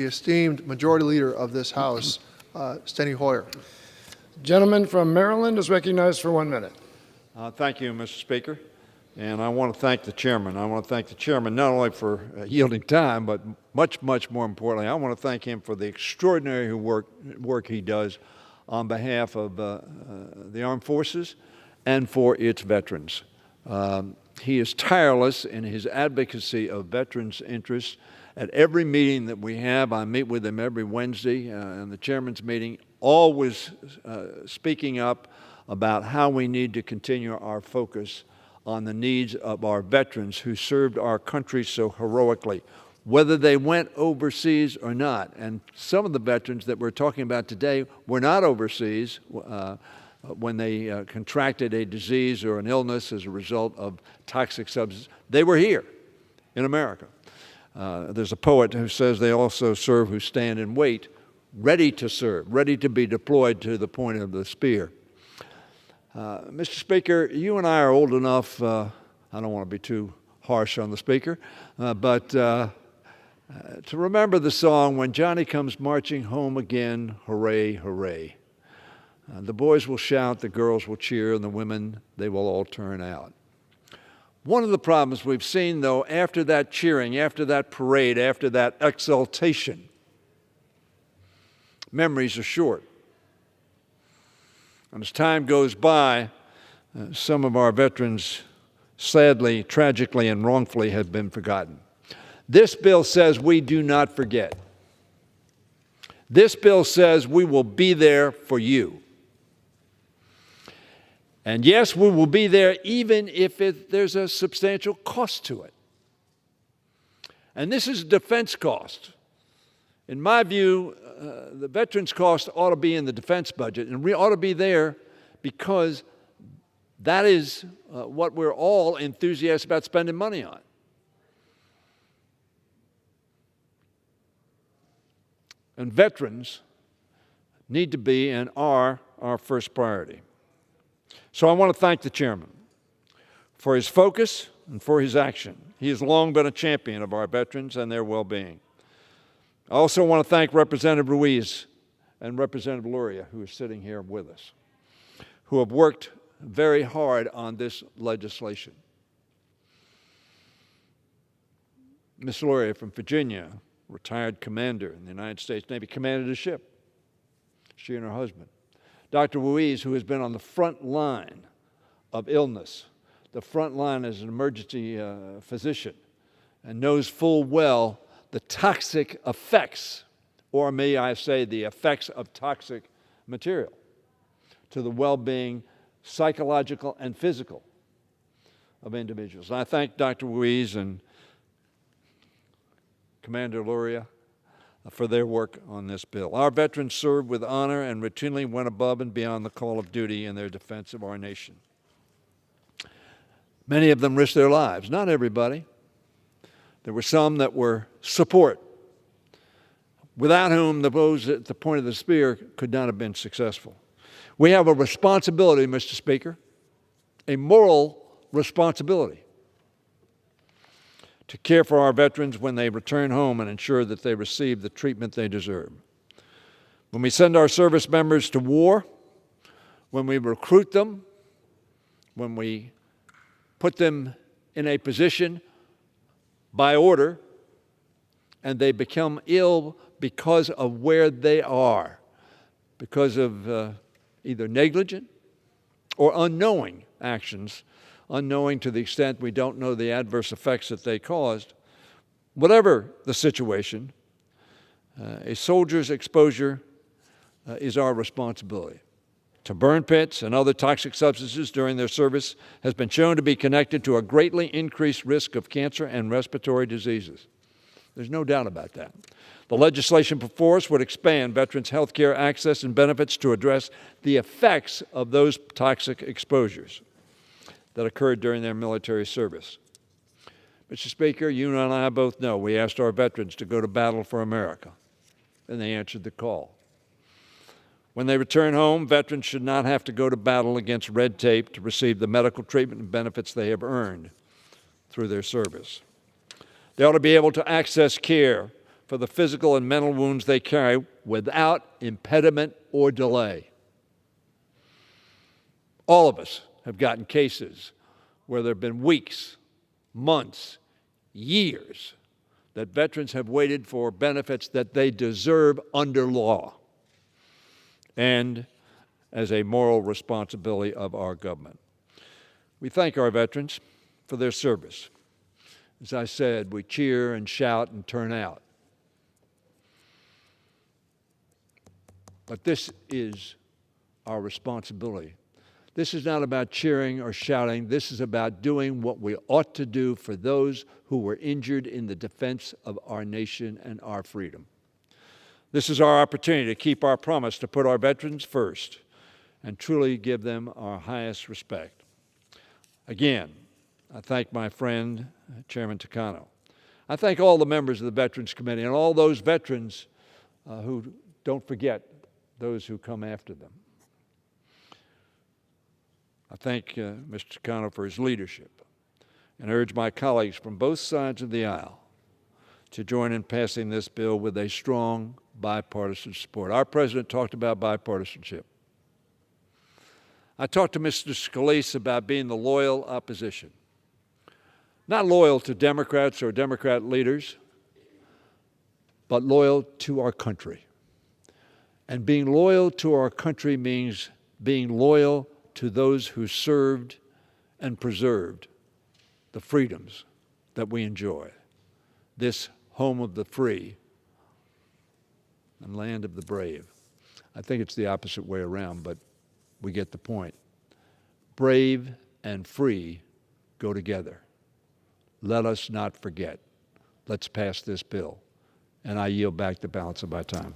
The esteemed Majority Leader of this House, Steny Hoyer. Gentleman from Maryland is recognized for 1 minute. Thank you, Mr. Speaker. And I want to thank the chairman. I want to thank the chairman not only for yielding time, but much more importantly, I want to thank him for the extraordinary work he does on behalf of the armed forces and for its veterans. He is tireless in his advocacy of veterans' interests. At every meeting that we have, I meet with him every Wednesday in the chairman's meeting, always speaking up about how we need to continue our focus on the needs of our veterans who served our country so heroically, whether they went overseas or not. And some of the veterans that we're talking about today were not overseas when they contracted a disease or an illness as a result of toxic substances. They were here in America. There's a poet who says they also serve who stand and wait, ready to serve, ready to be deployed to the point of the spear. Mr. Speaker, you and I are old enough, I don't want to be too harsh on the Speaker, but to remember the song, "When Johnny Comes Marching Home Again, Hooray, Hooray." The boys will shout, the girls will cheer, and the women, they will all turn out. One of the problems we've seen, though, after that cheering, after that parade, after that exultation, memories are short. And as time goes by, some of our veterans, sadly, tragically, and wrongfully have been forgotten. This bill says we do not forget. This bill says we will be there for you. And yes, we will be there even if there's a substantial cost to it. And this is a defense cost. In my view, the veterans' cost ought to be in the defense budget, and we ought to be there because that is what we're all enthusiastic about spending money on. And veterans need to be and are our first priority. So I want to thank the chairman for his focus and for his action. He has long been a champion of our veterans and their well-being. I also want to thank Representative Ruiz and Representative Luria, who is sitting here with us, who have worked very hard on this legislation. Ms. Luria from Virginia, retired commander in the United States Navy, commanded a ship, she and her husband. Dr. Ruiz, who has been on the front line of illness, the front line as an emergency physician, and knows full well the toxic effects, or may I say the effects of toxic material to the well-being, psychological and physical, of individuals. And I thank Dr. Ruiz and Commander Luria for their work on this bill. Our veterans served with honor and routinely went above and beyond the call of duty in their defense of our nation. Many of them risked their lives, not everybody. There were some that were support, without whom those at the point of the spear could not have been successful. We have a responsibility, Mr. Speaker, a moral responsibility to care for our veterans when they return home and ensure that they receive the treatment they deserve. When we send our service members to war, when we recruit them, when we put them in a position by order, and they become ill because of where they are, because of either negligent or unknowing actions, unknowing to the extent we don't know the adverse effects that they caused. Whatever the situation, a soldier's exposure is our responsibility. To burn pits and other toxic substances during their service has been shown to be connected to a greatly increased risk of cancer and respiratory diseases. There's no doubt about that. The legislation before us would expand veterans' health care access and benefits to address the effects of those toxic exposures that occurred during their military service. Mr. Speaker, you and I both know we asked our veterans to go to battle for America, and they answered the call. When they return home, veterans should not have to go to battle against red tape to receive the medical treatment and benefits they have earned through their service. They ought to be able to access care for the physical and mental wounds they carry without impediment or delay. All of us have gotten cases where there have been weeks, months, years that veterans have waited for benefits that they deserve under law and as a moral responsibility of our government. We thank our veterans for their service. As I said, we cheer and shout and turn out. But this is our responsibility. This is not about cheering or shouting. This is about doing what we ought to do for those who were injured in the defense of our nation and our freedom. This is our opportunity to keep our promise to put our veterans first and truly give them our highest respect. Again, I thank my friend, Chairman Takano. I thank all the members of the Veterans Committee and all those veterans who don't forget those who come after them. I thank Mr. Takano for his leadership and urge my colleagues from both sides of the aisle to join in passing this bill with a strong bipartisan support. Our president talked about bipartisanship. I talked to Mr. Scalise about being the loyal opposition. Not loyal to Democrats or Democrat leaders, but loyal to our country. And being loyal to our country means being loyal to those who served and preserved the freedoms that we enjoy. This home of the free and land of the brave. I think it's the opposite way around, but we get the point. Brave and free go together. Let us not forget. Let's pass this bill. And I yield back the balance of my time.